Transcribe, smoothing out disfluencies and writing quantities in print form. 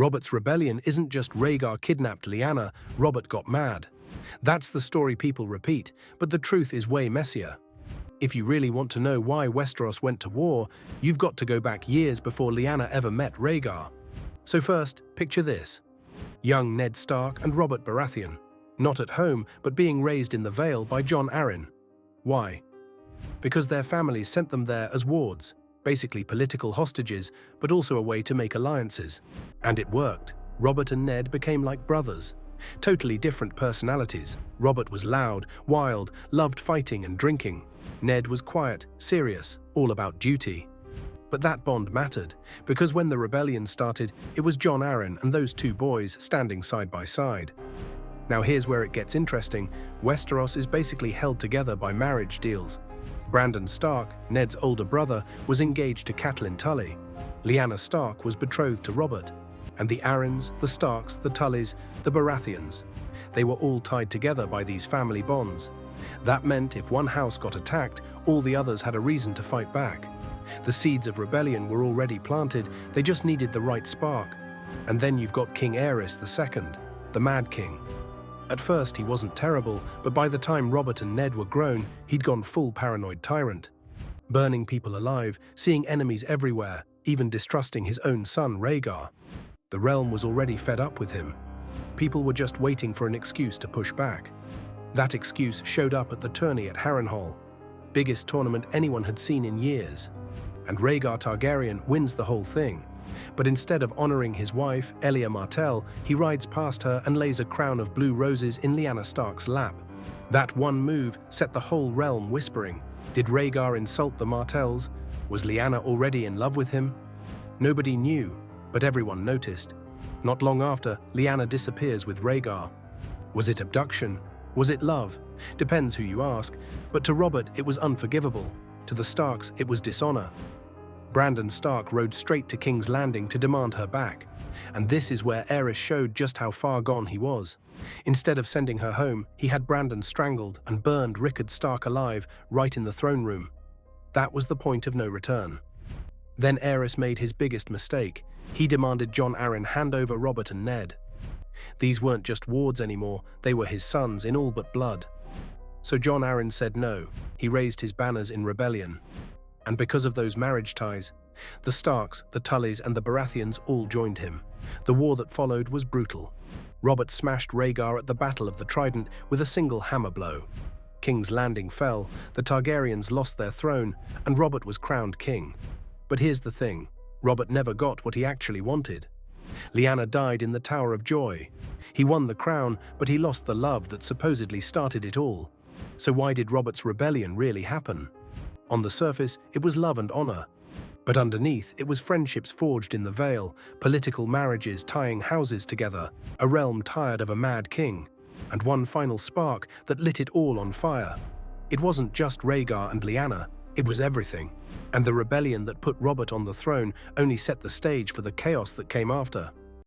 Robert's rebellion isn't just Rhaegar kidnapped Lyanna, Robert got mad. That's the story people repeat, but the truth is way messier. If you really want to know why Westeros went to war, you've got to go back years before Lyanna ever met Rhaegar. So first, picture this. Young Ned Stark and Robert Baratheon. Not at home, but being raised in the Vale by Jon Arryn. Why? Because their families sent them there as wards, basically political hostages, but also a way to make alliances. And it worked. Robert and Ned became like brothers. Totally different personalities. Robert was loud, wild, loved fighting and drinking. Ned was quiet, serious, all about duty. But that bond mattered, because when the rebellion started, it was Jon Arryn and those two boys standing side by side. Now here's where it gets interesting. Westeros is basically held together by marriage deals. Brandon Stark, Ned's older brother, was engaged to Catelyn Tully. Lyanna Stark was betrothed to Robert. And the Arryns, the Starks, the Tullys, the Baratheons. They were all tied together by these family bonds. That meant if one house got attacked, all the others had a reason to fight back. The seeds of rebellion were already planted, they just needed the right spark. And then you've got King Aerys II, the Mad King. At first he wasn't terrible, but by the time Robert and Ned were grown, he'd gone full paranoid tyrant. Burning people alive, seeing enemies everywhere, even distrusting his own son Rhaegar. The realm was already fed up with him. People were just waiting for an excuse to push back. That excuse showed up at the tourney at Harrenhal, biggest tournament anyone had seen in years. And Rhaegar Targaryen wins the whole thing. But instead of honoring his wife, Elia Martell, he rides past her and lays a crown of blue roses in Lyanna Stark's lap. That one move set the whole realm whispering. Did Rhaegar insult the Martells? Was Lyanna already in love with him? Nobody knew, but everyone noticed. Not long after, Lyanna disappears with Rhaegar. Was it abduction? Was it love? Depends who you ask, but to Robert it was unforgivable. To the Starks it was dishonor. Brandon Stark rode straight to King's Landing to demand her back. And this is where Aerys showed just how far gone he was. Instead of sending her home, he had Brandon strangled and burned Rickard Stark alive right in the throne room. That was the point of no return. Then Aerys made his biggest mistake. He demanded Jon Arryn hand over Robert and Ned. These weren't just wards anymore, they were his sons in all but blood. So Jon Arryn said no. He raised his banners in rebellion. And because of those marriage ties, the Starks, the Tullys and the Baratheons all joined him. The war that followed was brutal. Robert smashed Rhaegar at the Battle of the Trident with a single hammer blow. King's Landing fell, the Targaryens lost their throne, and Robert was crowned king. But here's the thing, Robert never got what he actually wanted. Lyanna died in the Tower of Joy. He won the crown, but he lost the love that supposedly started it all. So why did Robert's rebellion really happen? On the surface, it was love and honor. But underneath, it was friendships forged in the Vale, political marriages tying houses together, a realm tired of a mad king, and one final spark that lit it all on fire. It wasn't just Rhaegar and Lyanna, it was everything. And the rebellion that put Robert on the throne only set the stage for the chaos that came after.